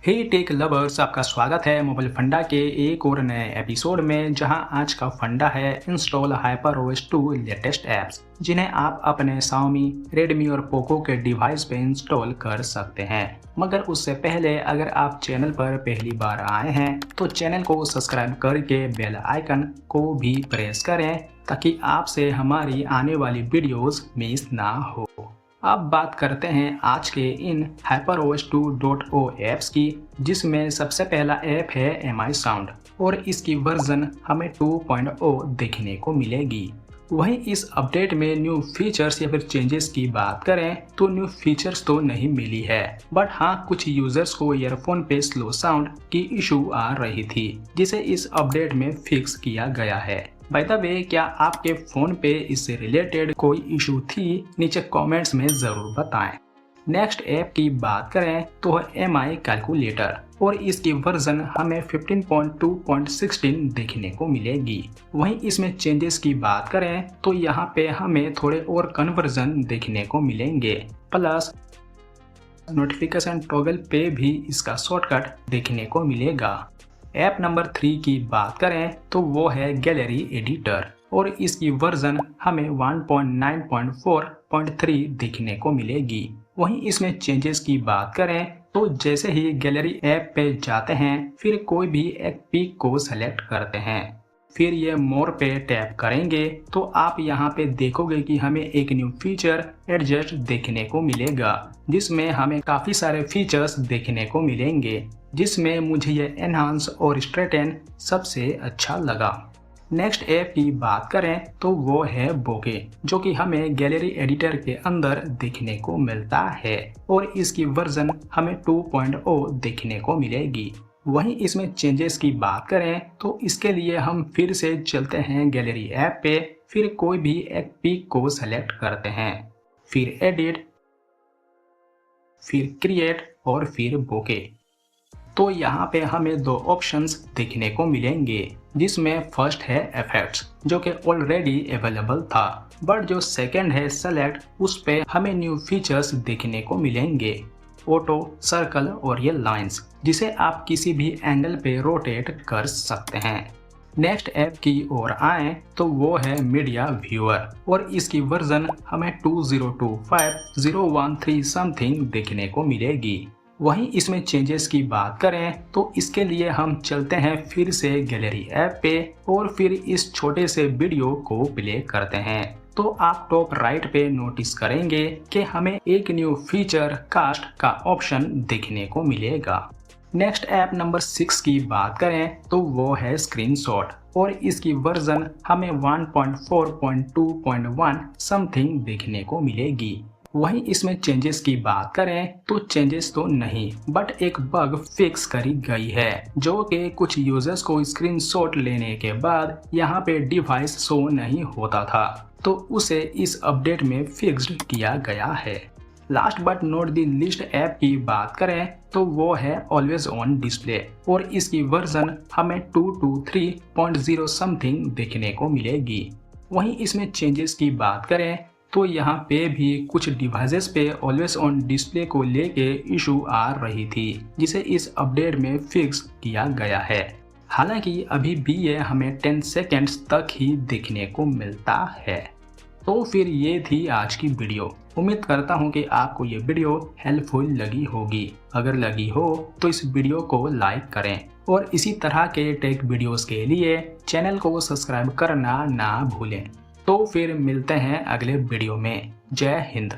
हे take lovers, आपका स्वागत है मोबाइल फंडा के एक और नए एपिसोड में। जहां आज का फंडा है इंस्टॉल HyperOS 2 लेटेस्ट ऐप्स, जिन्हें आप अपने Xiaomi, Redmi और Poco के डिवाइस पे इंस्टॉल कर सकते हैं। मगर उससे पहले अगर आप चैनल पर पहली बार आए हैं तो चैनल को सब्सक्राइब करके बेल आइकन को भी प्रेस करें ताकि आपसे हमारी आने वाली वीडियोस मिस ना हो। अब बात करते हैं आज के इन HyperOS 2.0 ऐप्स की, जिसमें सबसे पहला ऐप है Mi Sound और इसकी वर्जन हमें 2.0 देखने को मिलेगी। वहीं इस अपडेट में न्यू फीचर्स या फिर चेंजेस की बात करें तो न्यू फीचर्स तो नहीं मिली है, बट हाँ कुछ यूजर्स को ईयरफोन पे स्लो साउंड की इशू आ रही थी, जिसे इस अपडेट में फिक्स किया गया है। बाय द वे, क्या आपके फोन पे इससे रिलेटेड कोई इशू थी? नीचे कमेंट्स में जरूर बताएं। नेक्स्ट ऐप की बात करें तो है Mi कैलकुलेटर और इसकी वर्जन हमें 15.2.16 देखने को मिलेगी। वहीं इसमें चेंजेस की बात करें तो यहाँ पे हमें थोड़े और कन्वर्जन देखने को मिलेंगे, प्लस नोटिफिकेशन टॉगल पे भी इसका शॉर्टकट देखने को मिलेगा। ऐप नंबर 3 की बात करें तो वो है गैलरी एडिटर और इसकी वर्जन हमें 1.9.4.3 देखने को मिलेगी। वहीं इसमें चेंजेस की बात करें तो जैसे ही गैलरी ऐप पे जाते हैं फिर कोई भी एक पिक को सेलेक्ट करते हैं, फिर ये मोर पे टैप करेंगे तो आप यहाँ पे देखोगे कि हमें एक न्यू फीचर एडजस्ट देखने को मिलेगा, जिसमें हमें काफ़ी सारे फीचर्स देखने को मिलेंगे, जिसमें मुझे ये एनहांस और स्ट्रेटन सबसे अच्छा लगा। नेक्स्ट ऐप की बात करें तो वो है बोके, जो कि हमें गैलरी एडिटर के अंदर देखने को मिलता है और इसकी वर्जन हमें 2.0 देखने को मिलेगी। वहीं इसमें चेंजेस की बात करें तो इसके लिए हम फिर से चलते हैं गैलरी ऐप पे, फिर कोई भी एक पिक को सेलेक्ट करते हैं, फिर एडिट, फिर क्रिएट और फिर बोके। तो यहाँ पे हमें दो ऑप्शंस देखने को मिलेंगे, जिसमें फर्स्ट है इफेक्ट्स, जो कि ऑलरेडी अवेलेबल था, बट जो सेकंड है सेलेक्ट, उस पे हमें न्यू फीचर्स देखने को मिलेंगे, ऑटो, सर्कल और ये लाइंस, जिसे आप किसी भी एंगल पे रोटेट कर सकते हैं। नेक्स्ट ऐप की ओर आए तो वो है मीडिया व्यूअर और इसकी वर्जन हमें 2025.013 समथिंग देखने को मिलेगी। वहीं इसमें चेंजेस की बात करें तो इसके लिए हम चलते हैं फिर से गैलरी ऐप पे और फिर इस छोटे से वीडियो को प्ले करते हैं। तो आप टॉप राइट पे नोटिस करेंगे कि हमें एक न्यू फीचर कास्ट का ऑप्शन देखने को मिलेगा। नेक्स्ट ऐप नंबर 6 की बात करें तो वो है स्क्रीनशॉट और इसकी वर्जन हमें 1.4.2.1 समथिंग देखने को मिलेगी। वहीं इसमें चेंजेस की बात करें तो चेंजेस तो नहीं, बट एक बग फिक्स करी गई है, जो कि कुछ यूजर्स को स्क्रीनशॉट लेने के बाद यहाँ पे डिवाइस शो नहीं होता था, तो उसे इस अपडेट में फिक्स्ड किया गया है। Last but not the least app की बात करें तो वो है ऑलवेज ऑन डिस्प्ले और इसकी वर्जन हमें 2.3.0 समथिंग देखने को मिलेगी। वहीं इसमें चेंजेस की बात करें तो यहाँ पे भी कुछ डिवाइसेस पे ऑलवेज ऑन डिस्प्ले को लेके इशू आ रही थी, जिसे इस अपडेट में फिक्स किया गया है। हालांकि अभी भी ये हमें 10 सेकेंड्स तक ही देखने को मिलता है। तो फिर ये थी आज की वीडियो। उम्मीद करता हूँ कि आपको ये वीडियो हेल्पफुल लगी होगी। अगर लगी हो तो इस वीडियो को लाइक करें और इसी तरह के टेक वीडियोस के लिए चैनल को सब्सक्राइब करना ना भूलें। तो फिर मिलते हैं अगले वीडियो में। जय हिंद।